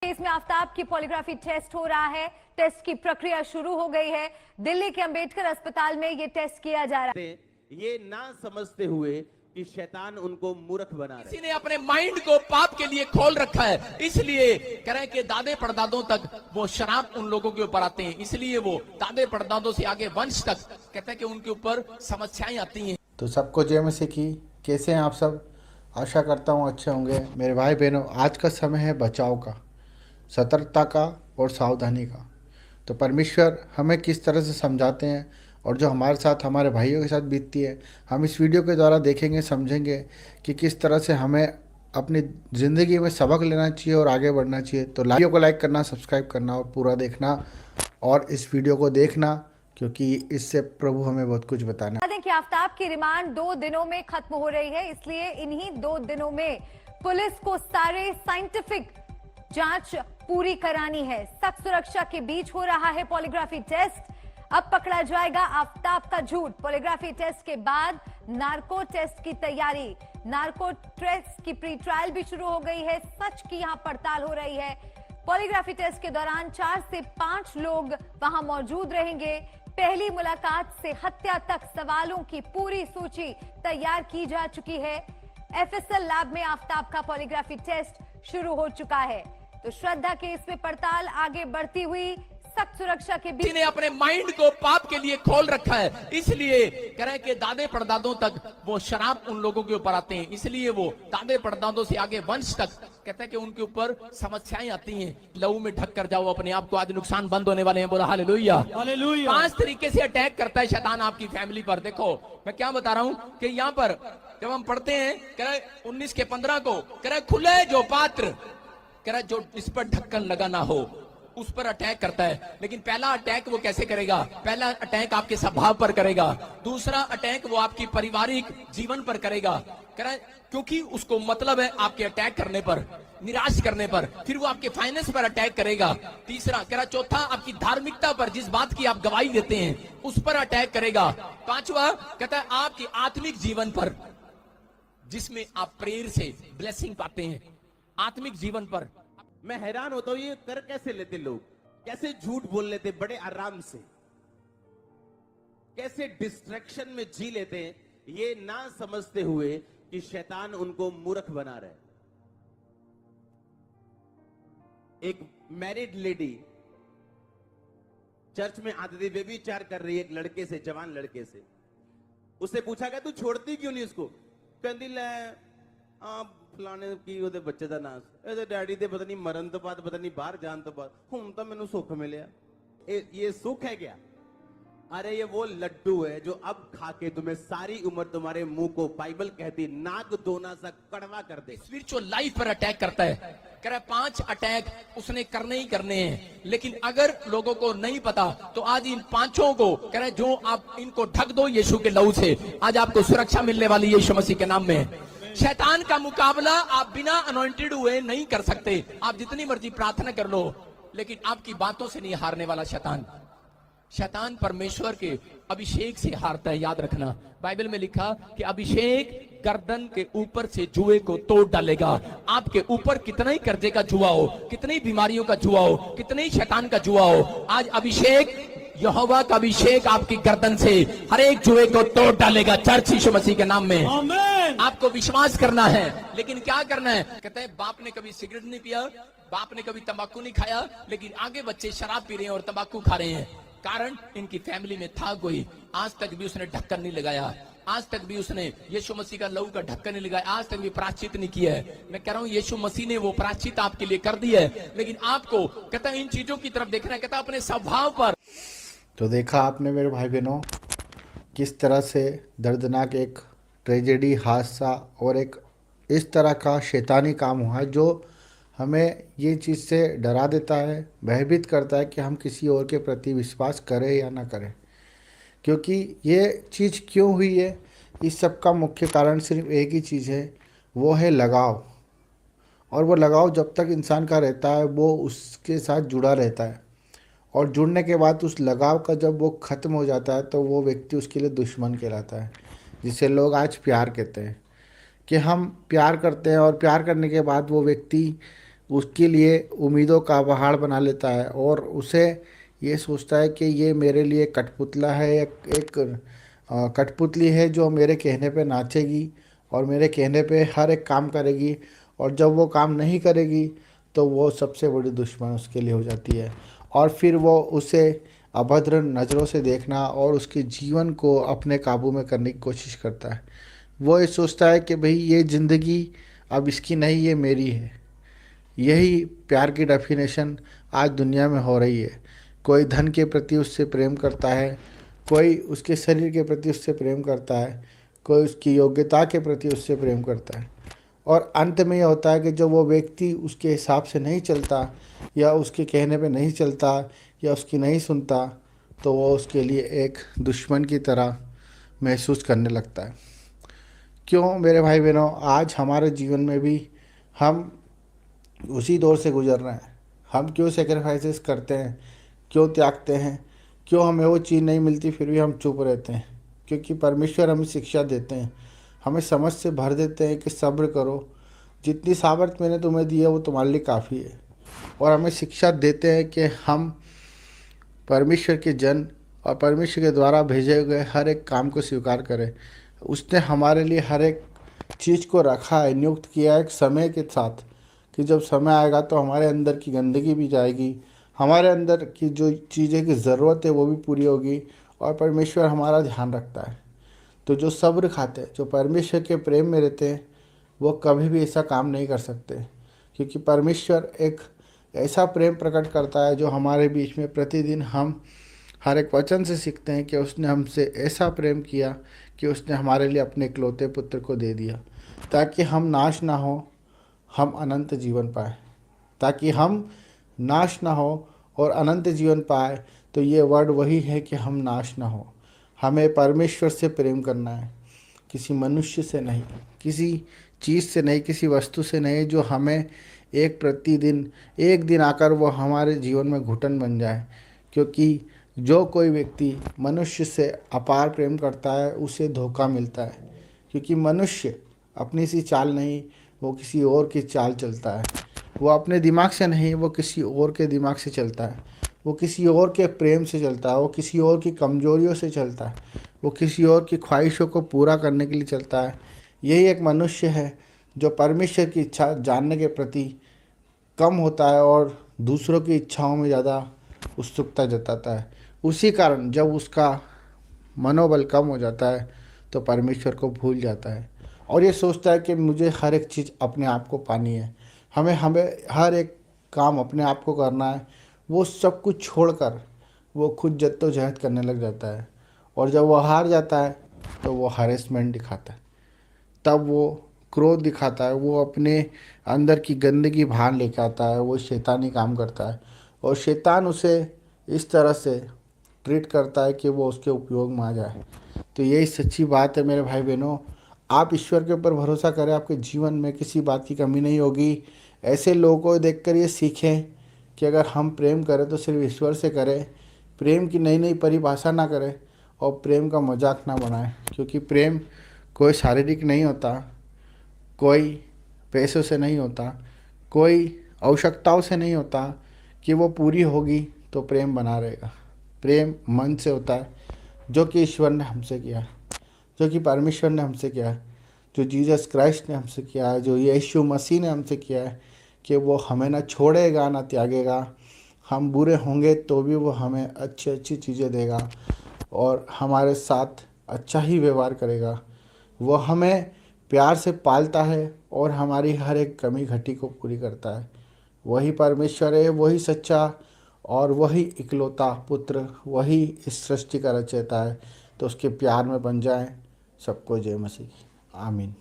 Case में आफ्ताब की polygraphy test हो रहा है। टेस्ट की प्रक्रिया शुरू हो गई है। दिल्ली के अंबेडकर अस्पताल में ये टेस्ट किया जा रहा है। ये ना समझते हुए कि शैतान उनको मूर्ख बना रहा है। किसी ने अपने माइंड को पाप के लिए खोल रखा है, इसलिए करें कि दादे परदादों तक वो शराब उन लोगों के ऊपर आते हैं, इसलिए वो दादे परदादों से आगे वंश तक कहते हैं कि उनके ऊपर समस्याएं आती हैं। तो सबको जय मसीह की। कैसे हैं आप सब? आशा करता हूँ अच्छे होंगे। मेरे भाई बहनों, आज का समय है बचाव का, सतर्कता का और सावधानी का। तो परमेश्वर हमें किस तरह से समझाते हैं और जो हमारे साथ हमारे भाइयों के साथ बीतती है, हम इस वीडियो के द्वारा देखेंगे, समझेंगे कि किस तरह से हमें अपनी ज़िंदगी में सबक लेना चाहिए और आगे बढ़ना चाहिए। तो वीडियो को लाइक करना, सब्सक्राइब करना और पूरा देखना और इस वीडियो को देखना, क्योंकि इससे प्रभु हमें बहुत कुछ बताना। बता दें कि आफ्ताब की रिमांड 2 दिनों में खत्म हो रही है, इसलिए इन्हीं 2 दिनों में पुलिस को सारे साइंटिफिक जांच पूरी करानी है। सख्त सुरक्षा के बीच हो रहा है पॉलीग्राफी टेस्ट। अब पकड़ा जाएगा आफ्ताब का झूठ। पॉलीग्राफी टेस्ट के बाद नार्को टेस्ट की तैयारी। नार्को टेस्ट की प्री ट्रायल भी शुरू हो गई है। सच की यहां पड़ताल हो रही है। पॉलीग्राफी टेस्ट के दौरान 4 से 5 लोग वहां मौजूद रहेंगे। पहली मुलाकात से हत्या तक सवालों की पूरी सूची तैयार की जा चुकी है। एफएसएल लैब में आफ्ताब का पॉलीग्राफी टेस्ट शुरू हो चुका है। तो श्रद्धा केस में पड़ताल आगे बढ़ती हुई सख्त सुरक्षा के बीच किसी ने अपने माइंड को पाप के लिए खोल रखा है, इसलिए करें कि दादे परदादों तक वो शराब उन लोगों के ऊपर आते हैं, इसलिए वो दादे परदादों से आगे वंश तक कहते हैं कि उनके ऊपर समस्याएं आती हैं। लहू में ढक कर जाओ अपने आप को, आज नुकसान बंद होने वाले हैं। बोला हालेलुया। 5 तरीके से अटैक करता है शैतान आपकी फैमिली पर। देखो मैं क्या बता रहा हूं कि यहाँ पर जब हम पढ़ते हैं कह 19 के 15 को कह खुले जो पात्र कह जो इस पर ढक्कन लगा ना हो उस पर अटैक करता है। लेकिन पहला अटैक वो कैसे करेगा? पहला अटैक आपके स्वभाव पर करेगा, दूसरा अटैक वो आपकी पारिवारिक जीवन पर करेगा, क्योंकि उसको मतलब है आपके अटैक करने पर, निराश करने पर। फिर वो आपके फाइनेंस पर अटैक करेगा। तीसरा चौथा आपकी धार्मिकता पर, जिस बात की आप गवाही देते हैं उस पर अटैक करेगा। पांचवा कहता है आपकी आत्मिक जीवन पर, जिसमें आप प्रेयर से ब्लेसिंग पाते हैं, आत्मिक जीवन पर। मैं हैरान होता हूं ये कर कैसे लेते लोग, कैसे झूठ बोल लेते बड़े आराम से, कैसे डिस्ट्रैक्शन में जी लेते हैं, ये ना समझते हुए कि शैतान उनको मूर्ख बना रहा है। एक मैरिड लेडी चर्च में आती थी, व्यभिचार कर रही है एक लड़के से, जवान लड़के से। उससे पूछा गया तू छोड़ती क्यों नहीं उसको? कहती ले फलाने की ਉਹਦੇ ਬੱਚੇ ਦਾ ਨਾਮ ਇਹਦੇ ਡੈਡੀ ਦੇ ਪਤਾ ਨਹੀਂ ਮਰਨ ਤੋਂ ਬਾਅਦ ਪਤਾ ਨਹੀਂ ਬਾਹਰ ਜਾਣ ਤੋਂ ਬਾਅਦ ਹੁਣ ਤਾਂ ਮੈਨੂੰ ਸੁੱਖ ਮਿਲਿਆ। ये सुख है क्या? अरे ये वो लड्डू है जो अब खा के तुम्हें सारी उम्र तुम्हारे मुंह को बाइबल कहती नाक दोना सा कड़वा कर दे। स्पिरिचुअल लाइफ पर अटैक करता है। कह रहा है 5 अटैक उसने करने ही करने हैं, लेकिन अगर लोगों को नहीं पता तो आज इन 5 को कह रहा है जो आप इनको ढक दो यीशु के लहू से, आज आपको सुरक्षा मिलने वाली यीशु मसीह के नाम में। शैतान का मुकाबला आप बिना अनॉइंटेड हुए नहीं कर सकते। आप जितनी मर्जी प्रार्थना कर लो, लेकिन आपकी बातों से नहीं हारने वाला शैतान। शैतान परमेश्वर के अभिषेक से हारता है, याद रखना। बाइबल में लिखा कि अभिषेक गर्दन के ऊपर से जुए को तोड़ डालेगा। आपके ऊपर कितना ही कर्जे का जुआ हो, कितनी बीमारियों का जुआ हो, कितने ही शैतान का जुआ हो, आज अभिषेक, यहोवा का अभिषेक आपकी गर्दन से हर एक जुए को तोड़ डालेगा। चर्च यीशु मसीह के नाम में आपको विश्वास करना है। लेकिन क्या करना है? कहते हैं बाप ने कभी सिगरेट नहीं पिया, बाप ने कभी तंबाकू नहीं खाया, लेकिन आगे बच्चे शराब पी रहे हैं और तंबाकू खा रहे हैं। कारण इनकी फैमिली में था कोई, आज तक भी उसने ढक्कन नहीं लगाया, आज तक भी उसने यीशु मसीह का लहू का ढक्कन नहीं लगाया, आज तक भी प्रायश्चित नहीं किया है। मैं कह रहा हूं यीशु मसीह ने वो प्रायश्चित आपके लिए कर दिया है, लेकिन आपको कहता है इन चीजों की तरफ देखना है, कहता है अपने स्वभाव पर। तो देखा आपने मेरे भाई बहनों, किस तरह से दर्दनाक एक ट्रेजेडी, हादसा और एक इस तरह का शैतानी काम हुआ है जो हमें ये चीज़ से डरा देता है, भयभीत करता है कि हम किसी और के प्रति विश्वास करें या ना करें। क्योंकि ये चीज़ क्यों हुई है, इस सब का मुख्य कारण सिर्फ एक ही चीज़ है, वो है लगाव। और वो लगाव जब तक इंसान का रहता है वो उसके साथ जुड़ा रहता है, और जुड़ने के बाद उस लगाव का जब वो ख़त्म हो जाता है तो वो व्यक्ति उसके लिए दुश्मन कहलाता है, जिसे लोग आज प्यार कहते हैं। कि हम प्यार करते हैं और प्यार करने के बाद वो व्यक्ति उसके लिए उम्मीदों का पहाड़ बना लेता है और उसे ये सोचता है कि ये मेरे लिए कठपुतला है, एक कठपुतली है जो मेरे कहने पे नाचेगी और मेरे कहने पे हर एक काम करेगी, और जब वो काम नहीं करेगी तो वो सबसे बड़ी दुश्मन उसके लिए हो जाती है। और फिर वो उसे अभद्र नज़रों से देखना और उसके जीवन को अपने काबू में करने की कोशिश करता है। वो ये सोचता है कि भाई ये ज़िंदगी अब इसकी नहीं, ये मेरी है। यही प्यार की डेफिनेशन आज दुनिया में हो रही है। कोई धन के प्रति उससे प्रेम करता है, कोई उसके शरीर के प्रति उससे प्रेम करता है, कोई उसकी योग्यता के प्रति उससे प्रेम करता है। और अंत में यह होता है कि जब वो व्यक्ति उसके हिसाब से नहीं चलता या उसके कहने पे नहीं चलता या उसकी नहीं सुनता, तो वो उसके लिए एक दुश्मन की तरह महसूस करने लगता है। क्यों मेरे भाई बहनों, आज हमारे जीवन में भी हम उसी दौर से गुजर रहे हैं। हम क्यों सेक्रीफाइसेस करते हैं, क्यों त्यागते हैं, क्यों हमें वो चीज़ नहीं मिलती फिर भी हम चुप रहते हैं? क्योंकि परमेश्वर हमें शिक्षा देते हैं, हमें समझ से भर देते हैं कि सब्र करो, जितनी सामर्थ मैंने तुम्हें दी है वो तुम्हारे लिए काफ़ी है। और हमें शिक्षा देते हैं कि हम परमेश्वर के जन और परमेश्वर के द्वारा भेजे गए हर एक काम को स्वीकार करें। उसने हमारे लिए हर एक चीज़ को रखा है, नियुक्त किया है एक समय के साथ, कि जब समय आएगा तो हमारे अंदर की गंदगी भी जाएगी, हमारे अंदर की जो चीज़ें की ज़रूरत है वो भी पूरी होगी, और परमेश्वर हमारा ध्यान रखता है। तो जो सब्र खाते हैं, जो परमेश्वर के प्रेम में रहते हैं, वो कभी भी ऐसा काम नहीं कर सकते, क्योंकि परमेश्वर एक ऐसा प्रेम प्रकट करता है जो हमारे बीच में प्रतिदिन हम हर एक वचन से सीखते हैं कि उसने हमसे ऐसा प्रेम किया कि उसने हमारे लिए अपने इकलौते पुत्र को दे दिया, ताकि हम नाश ना हो, हम अनंत जीवन पाए। ताकि हम नाश ना हो और अनंत जीवन पाए, तो ये वर्ड वही है कि हम नाश ना हो। हमें परमेश्वर से प्रेम करना है, किसी मनुष्य से नहीं, किसी चीज़ से नहीं, किसी वस्तु से नहीं, जो हमें एक दिन आकर वो हमारे जीवन में घुटन बन जाए। क्योंकि जो कोई व्यक्ति मनुष्य से अपार प्रेम करता है उसे धोखा मिलता है, क्योंकि मनुष्य अपनी सी चाल नहीं, वो किसी और की चाल चलता है। वो अपने दिमाग से नहीं, वो किसी और के दिमाग से चलता है, वो किसी और के प्रेम से चलता है, वो किसी और की कमजोरियों से चलता है, वो किसी और की ख्वाहिशों को पूरा करने के लिए चलता है। यही एक मनुष्य है जो परमेश्वर की इच्छा जानने के प्रति कम होता है और दूसरों की इच्छाओं में ज़्यादा उत्सुकता जताता है। उसी कारण जब उसका मनोबल कम हो जाता है तो परमेश्वर को भूल जाता है और ये सोचता है कि मुझे हर एक चीज़ अपने आप को पानी है, हमें हर एक काम अपने आप को करना है। वो सब कुछ छोड़कर वो खुद जद्दोजहद करने लग जाता है, और जब वो हार जाता है तो वो हरेसमेंट दिखाता है, तब वो क्रोध दिखाता है, वो अपने अंदर की गंदगी बाहर लेके आता है, वो शैतानी काम करता है और शैतान उसे इस तरह से ट्रीट करता है कि वो उसके उपयोग में आ जाए। तो यही सच्ची बात है मेरे भाई बहनों, आप ईश्वर के ऊपर भरोसा करें, आपके जीवन में किसी बात की कमी नहीं होगी। ऐसे लोगों को देखकर ये सीखें कि अगर हम प्रेम करें तो सिर्फ ईश्वर से करें, प्रेम की नई नई परिभाषा ना करें और प्रेम का मजाक ना बनाएं, क्योंकि प्रेम कोई शारीरिक नहीं होता, कोई पैसों से नहीं होता, कोई आवश्यकताओं से नहीं होता कि वो पूरी होगी तो प्रेम बना रहेगा। प्रेम मन से होता है, जो कि ईश्वर ने हमसे किया है, जो कि परमेश्वर ने हमसे किया है, जो जीसस क्राइस्ट ने हमसे किया है, जो यीशु मसीह ने हमसे किया है, कि वो हमें ना छोड़ेगा ना त्यागेगा। हम बुरे होंगे तो भी वो हमें अच्छी अच्छी चीज़ें देगा और हमारे साथ अच्छा ही व्यवहार करेगा। वो हमें प्यार से पालता है और हमारी हर एक कमी घटी को पूरी करता है। वही परमेश्वर है, वही सच्चा और वही इकलौता पुत्र, वही इस सृष्टि का रचयिता है। तो उसके प्यार में बन जाएं। सबको जय मसीह। आमीन।